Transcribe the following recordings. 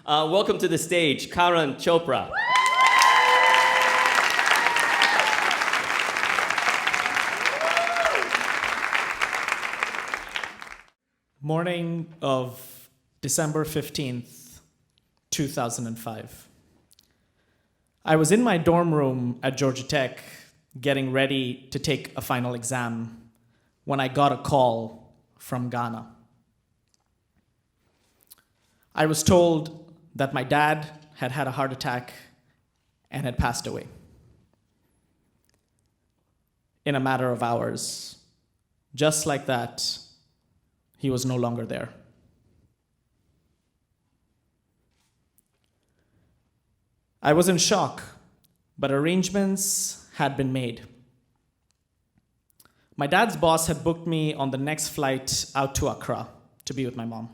Welcome to the stage, Karan Chopra. Morning of December 15th, 2005. I was in my dorm room at Georgia Tech getting ready to take a final exam when I got a call from Ghana. I was told that my dad had had a heart attack and had passed away. In a matter of hours, just like that, he was no longer there. I was in shock, but arrangements had been made. My dad's boss had booked me on the next flight out to Accra to be with my mom.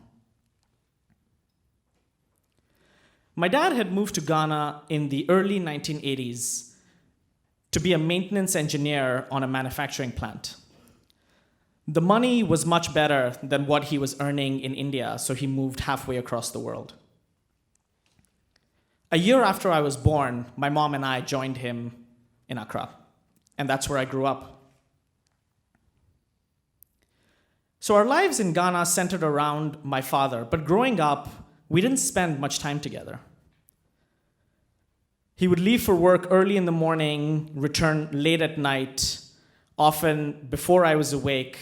My dad had moved to Ghana in the early 1980s to be a maintenance engineer on a manufacturing plant. The money was much better than what he was earning in India, so he moved halfway across the world. A year after I was born, my mom and I joined him in Accra, and that's where I grew up. So our lives in Ghana centered around my father, but growing up, we didn't spend much time together. He would leave for work early in the morning, return late at night, often before I was awake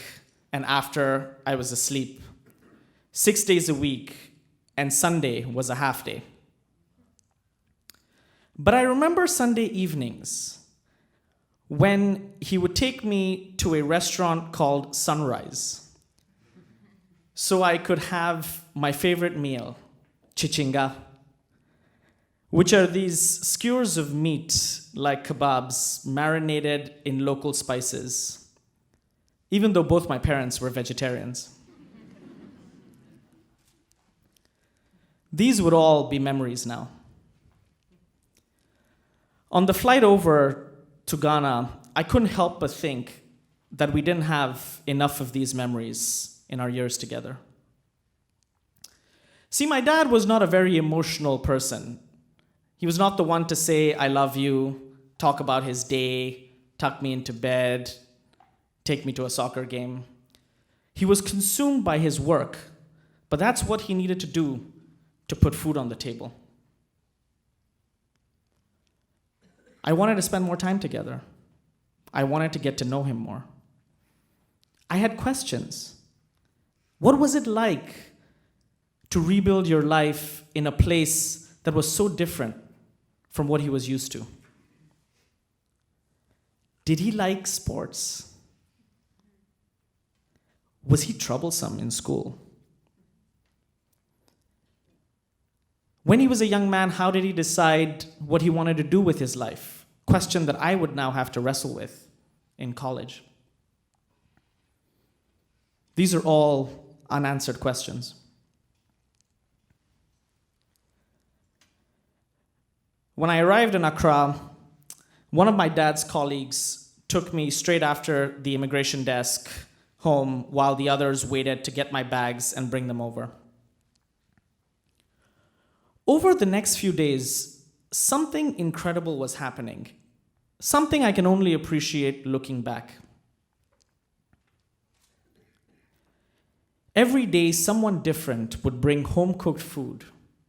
and after I was asleep, 6 days a week, and Sunday was a half day. But I remember Sunday evenings when he would take me to a restaurant called Sunrise so I could have my favorite meal, chichinga, which are these skewers of meat like kebabs marinated in local spices, even though both my parents were vegetarians. These would all be memories now. On the flight over to Ghana, I couldn't help but think that we didn't have enough of these memories in our years together. See, my dad was not a very emotional person. He was not the one to say, "I love you," talk about his day, tuck me into bed, take me to a soccer game. He was consumed by his work, but that's what he needed to do to put food on the table. I wanted to spend more time together. I wanted to get to know him more. I had questions. What was it like to rebuild your life in a place that was so different from what he was used to? Did he like sports? Was he troublesome in school? When he was a young man, how did he decide what he wanted to do with his life? Question that I would now have to wrestle with in college. These are all unanswered questions. When I arrived in Accra, one of my dad's colleagues took me straight after the immigration desk home while the others waited to get my bags and bring them over. Over the next few days, something incredible was happening, something I can only appreciate looking back. Every day, someone different would bring home-cooked food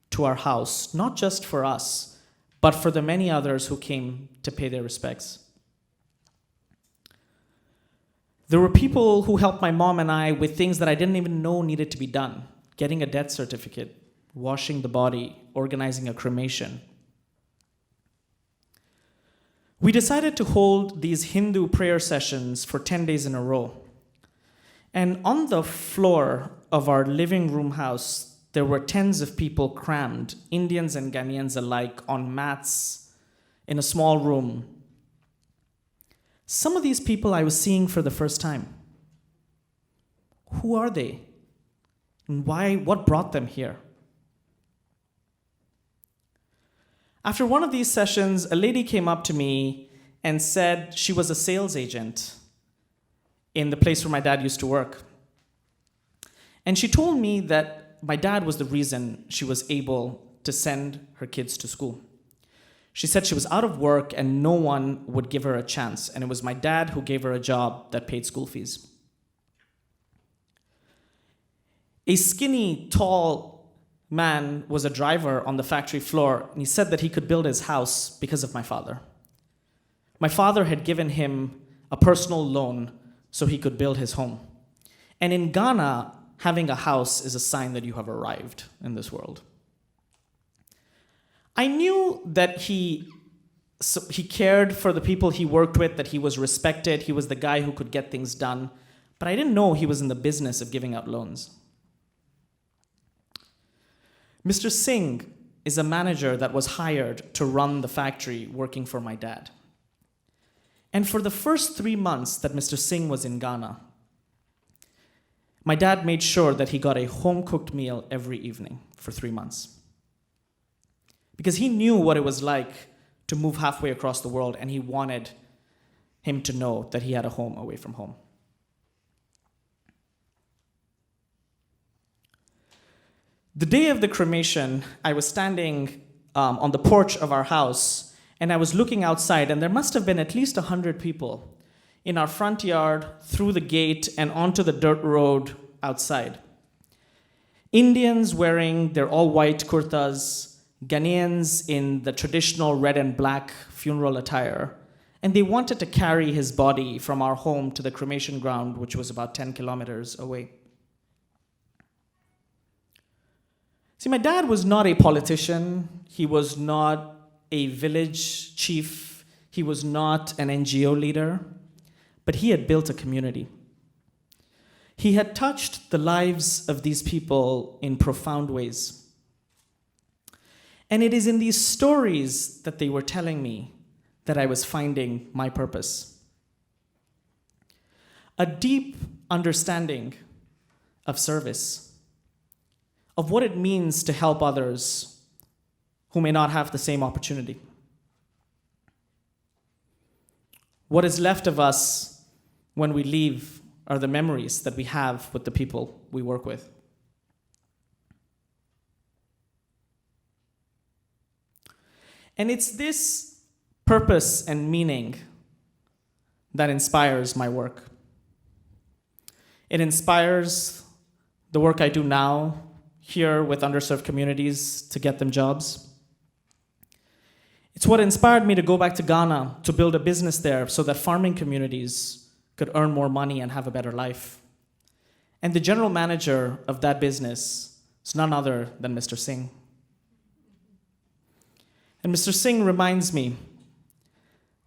to our house, not just for us, but for the many others who came to pay their respects. There were people who helped my mom and I with things that I didn't even know needed to be done. Getting a death certificate, washing the body, organizing a cremation. We decided to hold these Hindu prayer sessions for 10 days in a row. And on the floor of our living room house, there were tens of people crammed, Indians and Ghanaians alike, on mats in a small room. Some of these people I was seeing for the first time. Who are they? And why? What brought them here? After one of these sessions, a lady came up to me and said she was a sales agent in the place where my dad used to work. And she told me that my dad was the reason she was able to send her kids to school. She said she was out of work and no one would give her a chance, and it was my dad who gave her a job that paid school fees. A skinny, tall man was a driver on the factory floor, and he said that he could build his house because of my father. My father had given him a personal loan so he could build his home. And in Ghana, having a house is a sign that you have arrived in this world. I knew that he cared for the people he worked with, that he was respected, he was the guy who could get things done, but I didn't know he was in the business of giving out loans. Mr. Singh is a manager that was hired to run the factory working for my dad. And for the first 3 months that Mr. Singh was in Ghana, my dad made sure that he got a home-cooked meal every evening for 3 months. Because he knew what it was like to move halfway across the world, and he wanted him to know that he had a home away from home. The day of the cremation, I was standing on the porch of our house, and I was looking outside, and there must have been at least 100 people in our front yard, through the gate, and onto the dirt road outside. Indians wearing their all-white kurtas, Ghanaians in the traditional red and black funeral attire, and they wanted to carry his body from our home to the cremation ground, which was about 10 kilometers away. See, my dad was not a politician. He was not a village chief. He was not an NGO leader, but he had built a community. He had touched the lives of these people in profound ways. And it is in these stories that they were telling me that I was finding my purpose. A deep understanding of service, of what it means to help others who may not have the same opportunity. What is left of us when we leave are the memories that we have with the people we work with. And it's this purpose and meaning that inspires my work. It inspires the work I do now here with underserved communities to get them jobs. It's what inspired me to go back to Ghana to build a business there so that farming communities could earn more money and have a better life. And the general manager of that business is none other than Mr. Singh. And Mr. Singh reminds me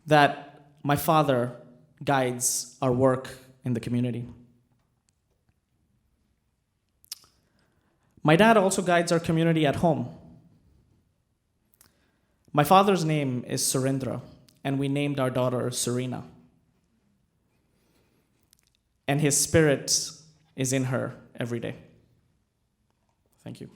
that my father guides our work in the community. My dad also guides our community at home. My father's name is Surendra, and we named our daughter Serena. And his spirit is in her every day. Thank you.